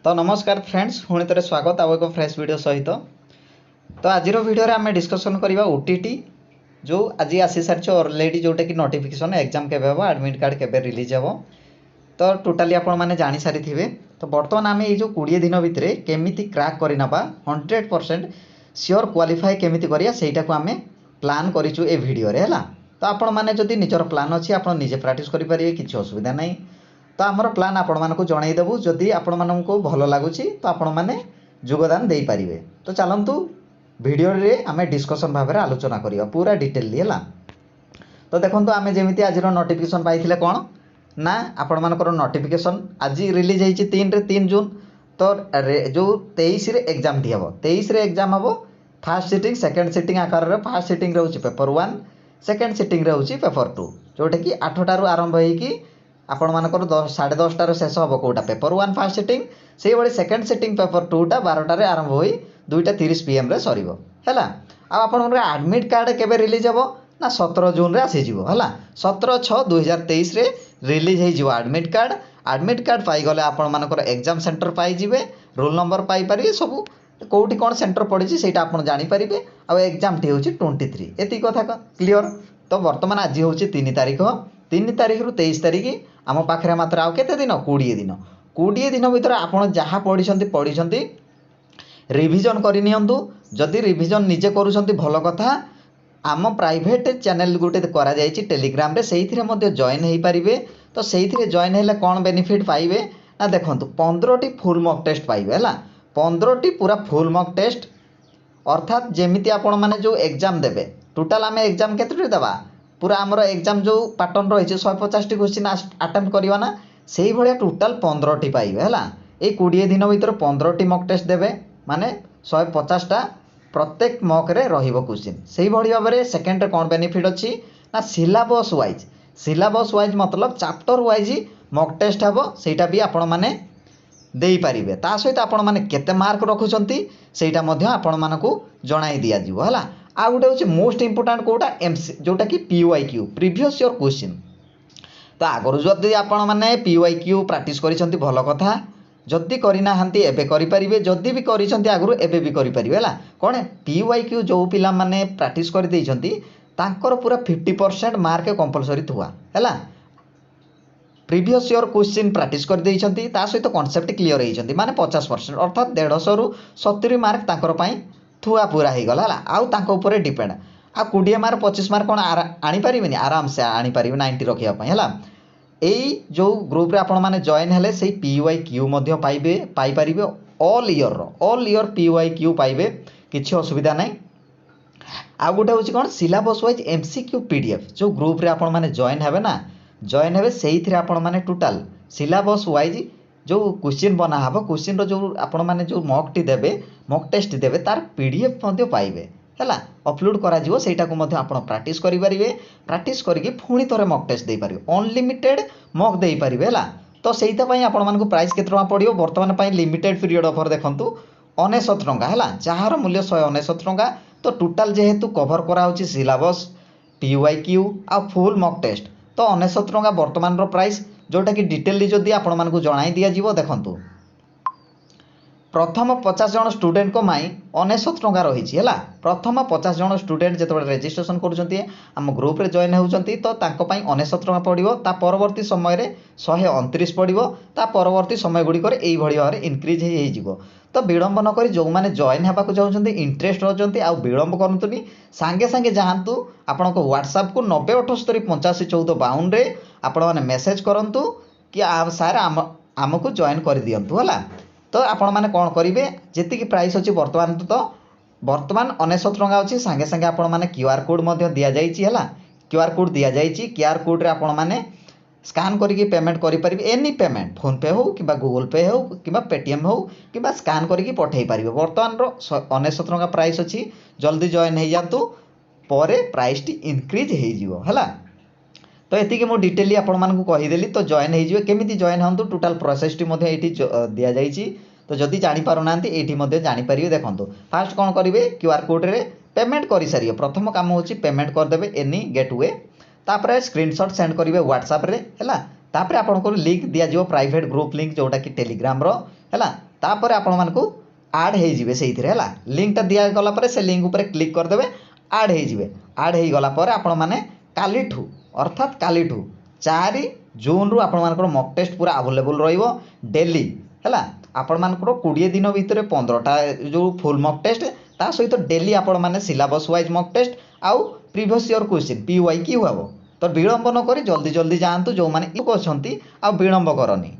तो नमस्कार फ्रेंड्स पुणी थे स्वागत आउ एक फ्रेश वीडियो सहित। तो आज वीडियो रे आमे डिस्कशन करबा ओटीटी जो आज आसी सारी ऑलरेडी जोटा कि नोटिफिकेशन एग्जाम केबे हो एडमिट कार्ड केबे रिलीज हो तो टोटाली आपण माने जानि सारी थिबे। तो बर्तमान आमे ये जो 20 दिन भितर केमिति क्रैक करि नबा 100% श्योर क्वालिफाई केमिति करिया सेटा को आमे प्लान करिचु ए वीडियो रे हला। तो आपण माने जदि निजर प्लान अछि आपण निजे प्रैक्टिस करि परिबे किछि असुविधा नै। तो आमर प्लान आपण मानकु जणाई देबु जदि आपण मानकु भलो लागुची तो आपण माने योगदान देई परिबे। तो चलंतु वीडियो रे आमे डिस्कशन भाबरे आलोचना करिया पूरा डिटेलली हला। तो देखंतु आमे जेमिति आज रो नोटिफिकेशन पाइथिले कोन ना आपण मानकर नोटिफिकेशन आज रिलीज होईची 3 जून। तो जो 23 रे एग्जाम दिहबो 23 रे एग्जाम हबो फर्स्ट सिटिंग सेकंड सिटिंग आकार रे फर्स्ट सिटिंग रहउची पेपर 1 सेकंड सिटिंग रहउची पेपर 2 जोटा कि 8 टारु आरंभ होई कि आपण मानकर 10:30 टार शेष हबो कोटा पेपर 1 फर्स्ट सिटिंग से बळे सेकंड सिटिंग पेपर 2 टा 12 टारे आरंभ होई 2:30 PM रे सरीबो हैला। आ आपण मानकर एडमिट कार्ड केबे रिलीज हबो ना 17 जून रे आसी जिवो हैला। 17/6/2023 रे रिलीज हे जिवो एडमिट कार्ड पाई गले आपण मानकर एग्जाम सेंटर पाई जिवे रोल नंबर पाई परिबे सब कोउटी कोन सेंटर पड़िछि सेटा आपण जानि परिबे। आ एग्जाम टी होछि 23 एति कथा क्लियर। तो वर्तमान आज होछि 3 तारिख 3 तारिख रु 23 तारिख आम पाखे मात्र आउ केते दिन 20 दिन भीतर आपण जहा पढ़ी रिविजन करि नियंतु। जदि रिविजन निजे करूछंती भलो कथा। आम प्राइवेट चैनल गोटे करा जायछि टेलीग्राम रे सेइथिरे मध्ये जॉइन हेई परिबे। तो सेइथिरे जॉइन हेले कोन बेनिफिट पाइबे ना देखंतु 15 टी फुल मॉक टेस्ट पाइबे हैला। 15 टी पूरा फुल मॉक टेस्ट अर्थात जेमिति आपण माने जो एग्जाम देबे टोटल आमे एग्जाम केते देबा पूरा आमर एग्जाम जो पैटर्न रही 150 टी क्वेश्चन अटेम्प्ट करवा ना से भाया टोटाल 15 टी पाइबे हैला। ए 20 दिन भीतर 15 टी मॉक टेस्ट देबे माने 150 टा प्रत्येक मॉक रे रहिबो क्वेश्चन। सेही भली भाबरे सेकंड रे कोन बेनिफिट अछि ना सिलेबस वाइज मतलब चैप्टर वाइज मॉक टेस्ट हबो सेटा भी आपण माने देई परिबे। ता सहित आपण माने केते मार्क रखुचंती सेटा मध्ये आपण मानकु जणाई दिया जिवो हैला। आ गोटे होछि मोस्ट इंपोर्टेंट कोटा एमसी जोटा कि पीवाईक्यू प्रीवियस ईयर क्वेश्चन। तो आगरु जदि आपण माने पीवाईक्यू प्रैक्टिस करिसंती भलो कथा जदि करिना हंती एबे करि परिबे जदि भी करिसंती आगरु एबे भी करि परिबे हैला। कोन पीवाईक्यू जो पिला माने प्रैक्टिस करि दैछंती तांकर पूरा 50% मार्क कंपलसरी थुआ हैला। प्रीवियस ईयर क्वेश्चन प्रैक्टिस कर दैछंती ता सहित कांसेप्ट क्लियर हेइछंती माने 50% अर्थात 150 रु 70 मार्क तांकर पई थुआ पूरा हो गला आउ तांको ऊपर डिपेंड। आ 20 मार्क 25 मार्क कोन आनी परिबेनी आराम से आनी परिबे 90 रखिया पई हैला। एई जो ग्रुप रे आपण माने जॉइन हेले सेही पीवाईक्यू मध्ये पाइबे पाई परिबे ऑल ईयर पीवाईक्यू पाइबे किछि असुविधा नै। आ गोटे होछि कोन सिलेबस वाइज एमसीक्यू पीडीएफ जो ग्रुप रे आपण माने जॉइन हेबे ना जॉइन हेबे सेहीथिरे आपण माने टोटल सिलेबस वाइज जो क्वेश्चन बना हबो क्वेश्चन रो जो आपण माने जो मॉक टी देबे मॉक टेस्ट देबे तार पीडीएफ मध्ये पाइबे हैला। अपलोड करा जिवो सेटा को मध्ये आपण प्रैक्टिस करि परिबे प्रैक्टिस करके पुणी थरे मॉक टेस्ट दे परिबे अनलिमिटेड मॉक दे परिबे हैला। तो सेइता पई आपण मानको प्राइस केते टका पडियो वर्तमान पई लिमिटेड पीरियड ऑफर देखंतु 69 टका हैला जहार मूल्य 169 टका। तो टोटल जेहेतु कवर करा होची सिलेबस पीवाईक्यू आ फुल मॉक टेस्ट तो 69 टका वर्तमान रो प्राइस जोटा कि डिटेलली जदि आपण मानको जणाई दिया जिवो देखंतु प्रथम 50 जन स्टूडेंट को माई 69 टका रही है। प्रथम 50 जन स्टूडेंट जो रजिस्ट्रेशन करम ग्रुप रे जॉइन होती तो 69 टका पड़ो ता परवर्ती समय रे 129 पड़ो ता परवर्ती समय गुड़िक भाव में इनक्रिज हो। तो विलंब नक जो मैंने जॉइन होगा चाहते इंटरेस्ट रही आ विलंब करूँ सांगे सांगे जातु आपण व्हाट्सएप को 9078851452 आपण मैंने मेसेज करूँ कि सार आमको जॉइन कर दिंतु है। तो आपण माने कौन करेंगे जी प्राइस अच्छी वर्तमान तो वर्तमान 69 टका अच्छी सांगे सांगे आपण माने क्यूआर कोड दि जाइए क्यूआर कोड दि जाइए क्यूआर कोड रे आपण माने स्कान करके पेमेंट करें एनी पेमेंट फोन पे हो कि गूगल पे हो कि पेटीएम हो कि स्कान करके पठे पारे। वर्तमान 69 टका प्राइस अच्छी जल्दी जॉइन हो जातु पर प्राइस टी इनक्रिज है। तो ये मुझे डिटेली आपण मानकु कहीदेली तो जॉइन हो केमी जॉइन हूँ टोटाल प्रोसेस टी दि जाइए। तो जदि जापर ना ये जापर देखो फास्ट कौन करेंगे क्यूआर कोड रे पेमेंट कर सारे प्रथम काम हो पेमेंट करदे एनी गेटवे तापर स्क्रीनशॉट सेंड करेंगे व्हाट्सएप रे है। तापर आपको लिंक दि जाव प्राइवेट ग्रुप लिंक जोटा कि टेलीग्राम रो है तापर आपण मानकु आड हो जिवे से लिंकटा दिया गला पर से लिंक ऊपर क्लिक करदे आड हो जिवे आड हो गला पर आपण माने कालीठू अर्थात कालीठू 4 जून रु आपण मानकर मॉक टेस्ट पूरा अवेलेबल रहिबो डेली हैला आपण मानकर 20 दिन भितर 15टा जो फुल मॉक टेस्ट ता सहित डेली आपण माने सिलेबस वाइज मॉक टेस्ट आउ प्रीवियस ईयर क्वेश्चन पीवाई की होबो तो विलंब न करी जल्दी जल्दी जातु जो माने इको छंती आ विलंब करनी